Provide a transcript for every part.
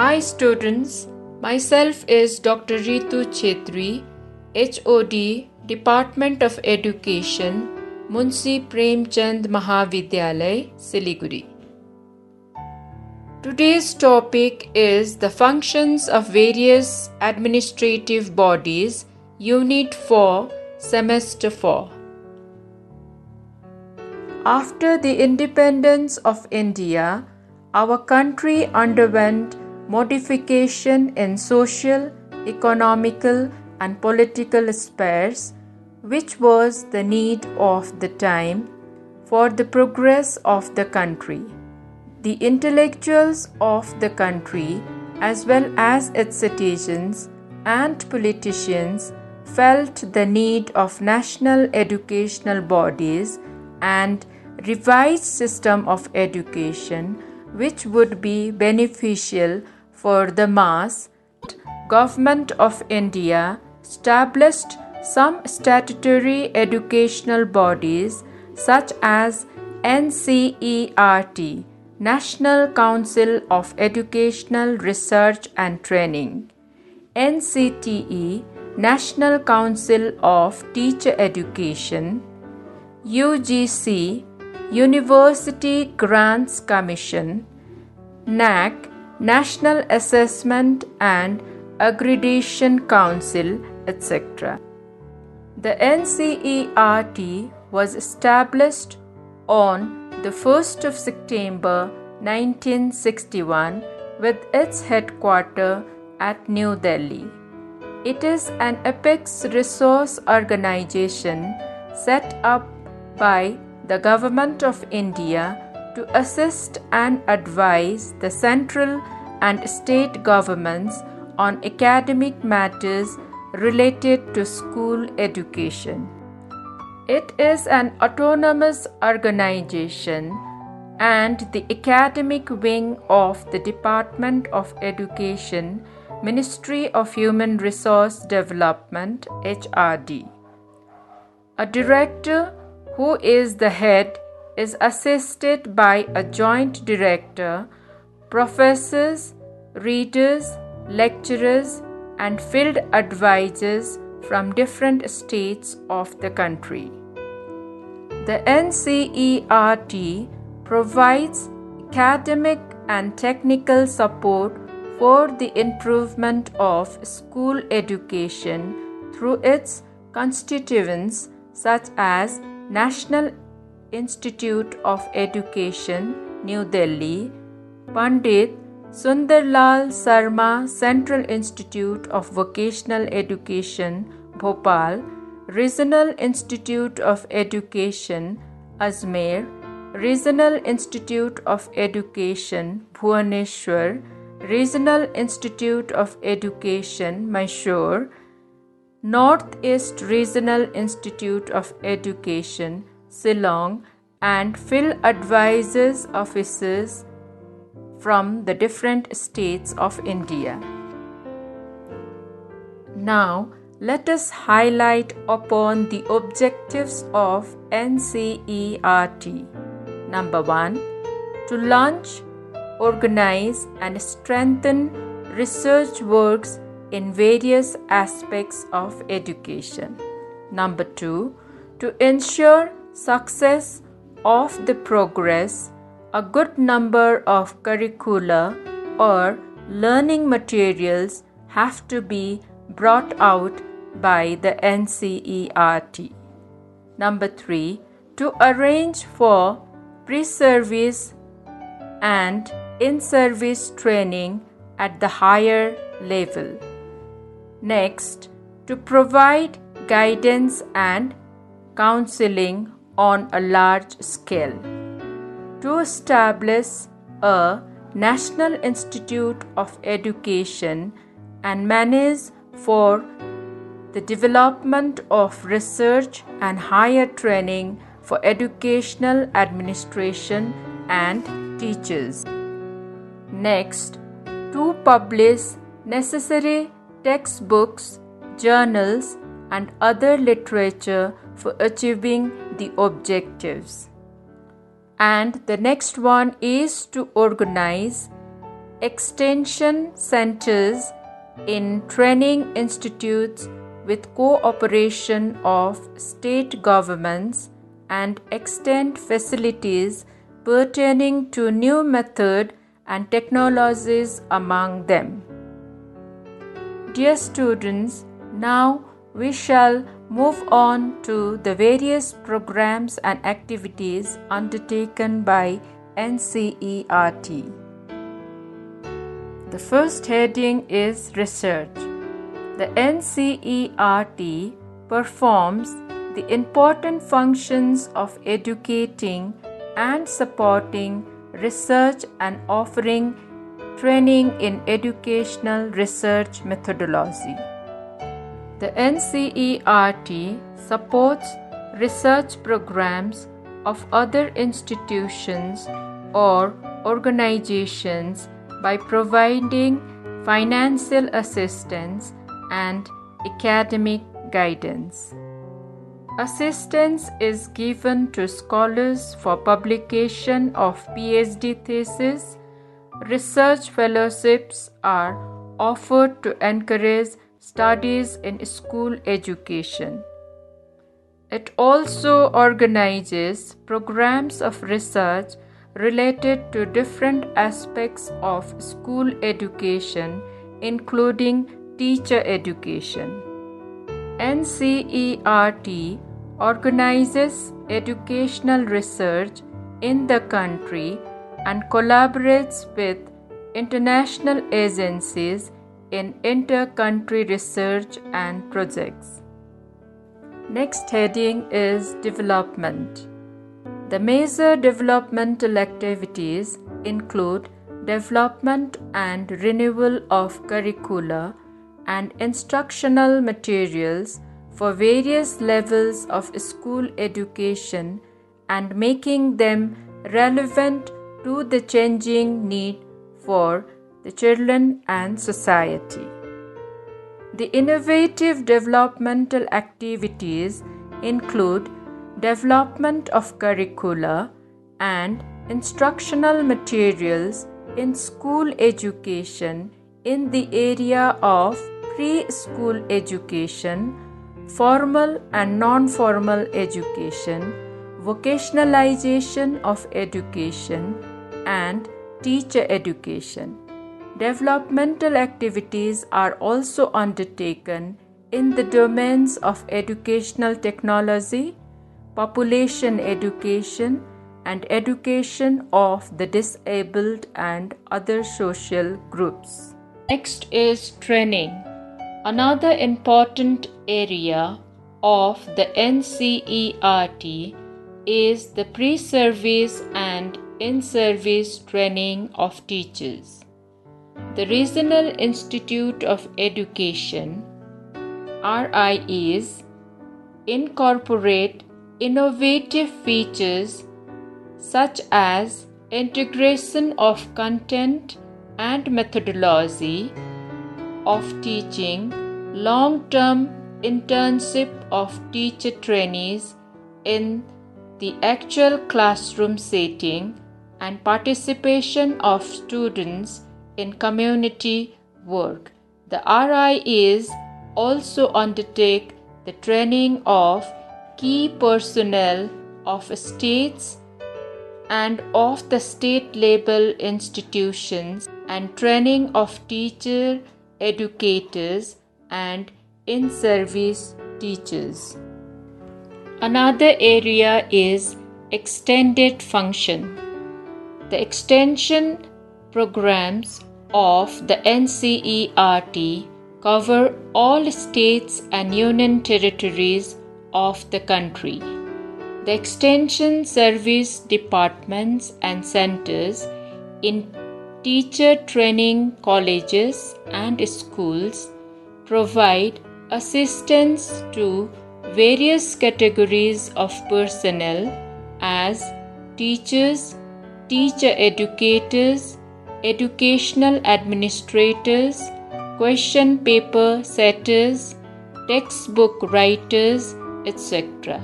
Hi students, myself is Dr. Ritu Chhetri, HOD, Department of Education, Munshi Premchand Mahavidyalay, Siliguri. Today's topic is the functions of various administrative bodies, Unit 4, Semester 4. After the independence of India, our country underwent modification in social, economical, and political spheres, which was the need of the time for the progress of the country. The intellectuals of the country, as well as its citizens and politicians, felt the need of national educational bodies and revised system of education which would be beneficial for the mass. Government of India established some statutory educational bodies such as NCERT, National Council of Educational Research and Training, NCTE, National Council of Teacher Education, UGC, University Grants Commission, NAC, National Assessment and Accreditation Council, etc. The NCERT was established on the 1st of September 1961 with its headquarters at New Delhi. It is an apex resource organization set up by the Government of India to assist and advise the central and state governments on academic matters related to school education. It is an autonomous organization and the academic wing of the Department of Education, Ministry of Human Resource Development, HRD. A director, who is the head, is assisted by a joint director, professors, readers, lecturers, and field advisors from different states of the country. The NCERT provides academic and technical support for the improvement of school education through its constituents such as National Institute of Education, New Delhi, Pandit Sundarlal Sarma Central Institute of Vocational Education, Bhopal, Regional Institute of Education, Ajmer, Regional Institute of Education, Bhubaneswar, Regional Institute of Education, Mysore, Northeast Regional Institute of Education, Shillong, and field advisors officers from the different states of India. Now, let us highlight upon the objectives of NCERT. Number 1. To launch, organize, and strengthen research works in various aspects of education. Number 2. To ensure success of the progress, a good number of curricula or learning materials have to be brought out by the NCERT. Number 3. To arrange for pre-service and in-service training at the higher level. Next, to provide guidance and counseling on a large scale. To establish a National Institute of Education and manage for the development of research and higher training for educational administration and teachers. Next, to publish necessary textbooks, journals, and other literature for achieving the objectives. And the next one is to organize extension centers in training institutes with cooperation of state governments and extend facilities pertaining to new methods and technologies among them. Dear students, now we shall move on to the various programs and activities undertaken by NCERT. The first heading is Research. The NCERT performs the important functions of educating and supporting research and offering training in educational research methodology. The NCERT supports research programs of other institutions or organizations by providing financial assistance and academic guidance. Assistance is given to scholars for publication of PhD theses. Research fellowships are offered to encourage studies in school education. It also organizes programs of research related to different aspects of school education, including teacher education. NCERT organizes educational research in the country and collaborates with international agencies in inter-country research and projects. Next heading is Development. The major developmental activities include development and renewal of curricula and instructional materials for various levels of school education and making them relevant to the changing need for the children and society. The innovative developmental activities include development of curricula and instructional materials in school education in the area of preschool education, formal and non-formal education, vocationalization of education, and teacher education. Developmental activities are also undertaken in the domains of educational technology, population education, and education of the disabled and other social groups. Next is training. Another important area of the NCERT is the pre-service and in-service training of teachers. The Regional Institute of Education (RIEs) incorporate innovative features such as integration of content and methodology of teaching, long-term internship of teacher trainees in the actual classroom setting, and participation of students in community work. The RIEs also undertake the training of key personnel of states and of the state-level institutions and training of teacher educators and in-service teachers. Another area is extended function. The extension programs of the NCERT cover all states and union territories of the country. The extension service departments and centers in teacher training colleges and schools provide assistance to various categories of personnel as teachers, teacher educators, educational administrators, question paper setters, textbook writers, etc.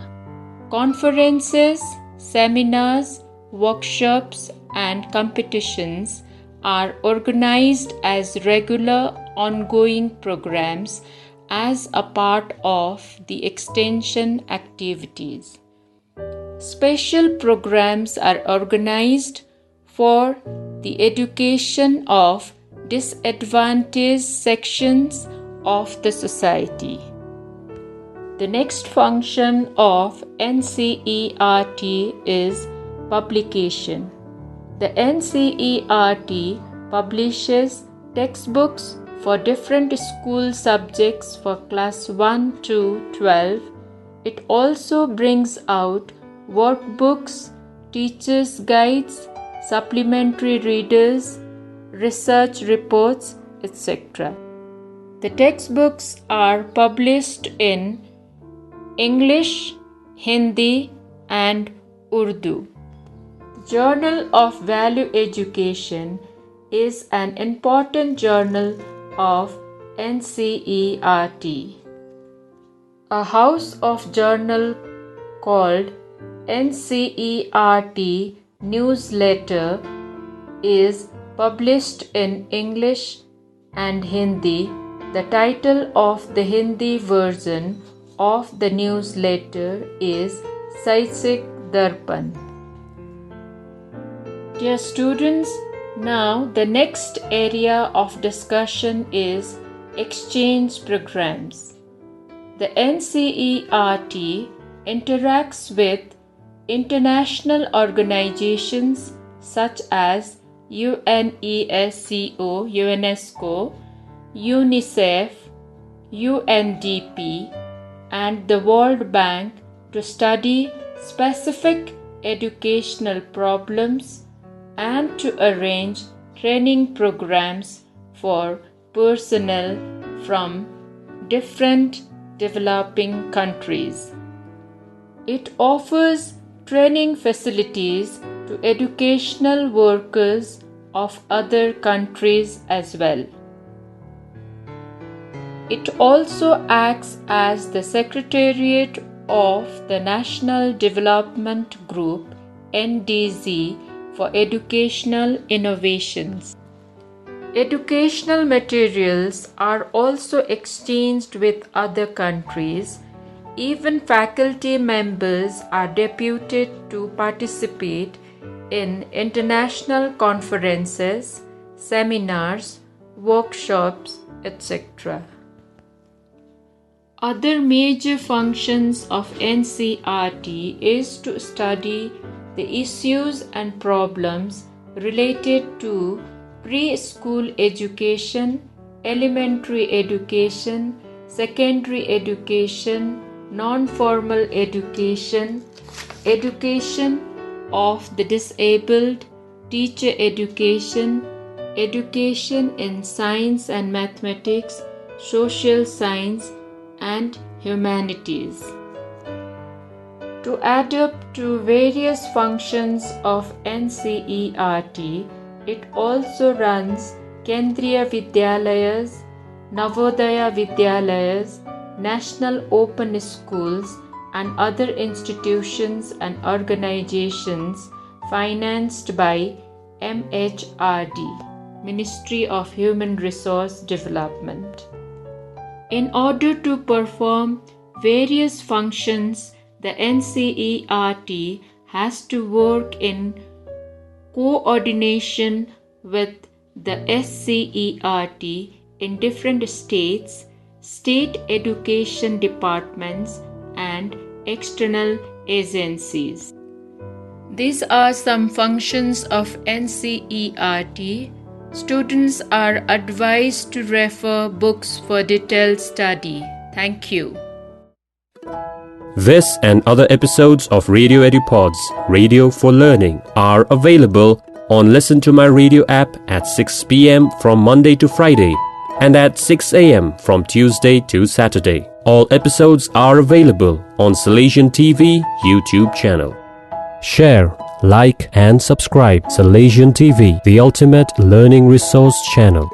Conferences, seminars, workshops, and competitions are organized as regular ongoing programs as a part of the extension activities. Special programs are organized for the education of disadvantaged sections of the society. The next function of NCERT is publication. The NCERT publishes textbooks for different school subjects for class 1 to 12. It also brings out workbooks, teachers' guides, supplementary readers, research reports, etc. The textbooks are published in English, Hindi, and Urdu. The Journal of Value Education is an important journal of NCERT. A house of journal called NCERT Newsletter is published in English and Hindi. The title of the Hindi version of the newsletter is Saitsik Darpan. Dear students, now the next area of discussion is exchange programs. The NCERT interacts with international organizations such as UNESCO, UNICEF, UNDP, and the World Bank to study specific educational problems and to arrange training programs for personnel from different developing countries. It offers training facilities to educational workers of other countries as well. It also acts as the Secretariat of the National Development Group (NDZ) for educational innovations. Educational materials are also exchanged with other countries. Even faculty members are deputed to participate in international conferences, seminars, workshops, etc. Other major functions of NCERT is to study the issues and problems related to preschool education, elementary education, secondary education, non-formal education, education of the disabled, teacher education, education in science and mathematics, social science, and humanities. To adapt to various functions of NCERT, it also runs Kendriya Vidyalayas, Navodaya Vidyalayas, National Open Schools, and other institutions and organizations financed by MHRD, Ministry of Human Resource Development. In order to perform various functions, the NCERT has to work in coordination with the SCERT in different states, state education departments, and external agencies. These are some functions of NCERT. Students are advised to refer books for detailed study. Thank you. This and other episodes of Radio EduPods, Radio for Learning, are available on Listen to My Radio app at 6 p.m. from Monday to Friday and at 6 a.m. from Tuesday to Saturday. All episodes are available on Salesian TV YouTube channel. Share, like and subscribe Salesian TV, the ultimate learning resource channel.